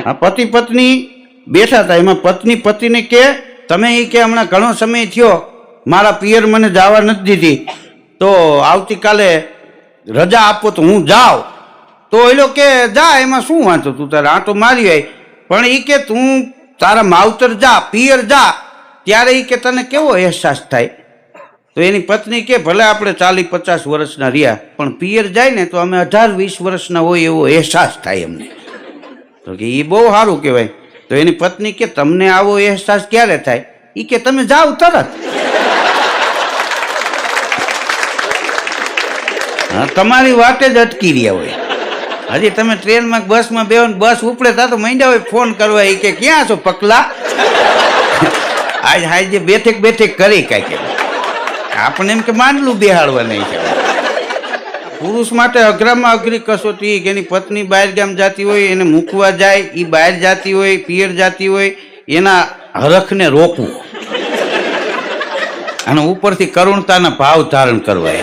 આ પતિ પત્ની બેઠા હતા, એમાં પત્ની પતિને કે તમે એ કે હમણાં ઘણો સમય થયો મારા પિયર મને જવા નથી દીધી, તો આવતીકાલે રજા આપો તો હું જાઉં. તો એ કે જા, એમાં શું વાંચો તું તારે આંટો મારી આવી, પણ એ કે તું તારા માવતર જા, પિયર જા, ત્યારે એ કે તને કેવો અહેસાસ થાય. તો એની પત્ની કે ભલે આપણે 40-50 વર્ષના રહ્યા, પણ પિયર જાય ને તો અમે 18-20 વર્ષના હોય એવો અહેસાસ થાય અમને. તો કે એ બહુ સારું કહેવાય. તો એની પત્ની કે તમને આવો અહેસાસ ક્યારે થાય? એ કે તમે જાઓ તરત. હા, તમારી વાટે જ અટકી રહ્યા હોય. હજી તમે ટ્રેનમાં બસમાં બેહો ને બસ ઉપડે તા તો માંડ્યા હોય ફોન કરવા, એ કે ક્યાં છો પકલા? આજ હાજે બેઠક બેઠક કરી કાંઈક. આપણે એમ કે માંડલું બેહાડવા નહીં છે. પુરુષ માટે અઘરામાં અઘરી કસોટી કે એની પત્ની બહાર ગામ જતી હોય, એને મૂકવા જાય, એ બહાર જતી હોય, પિયર જતી હોય, એના હરખને રોકવું અને ઉપરથી કરુણતાના ભાવ ધારણ કરવા.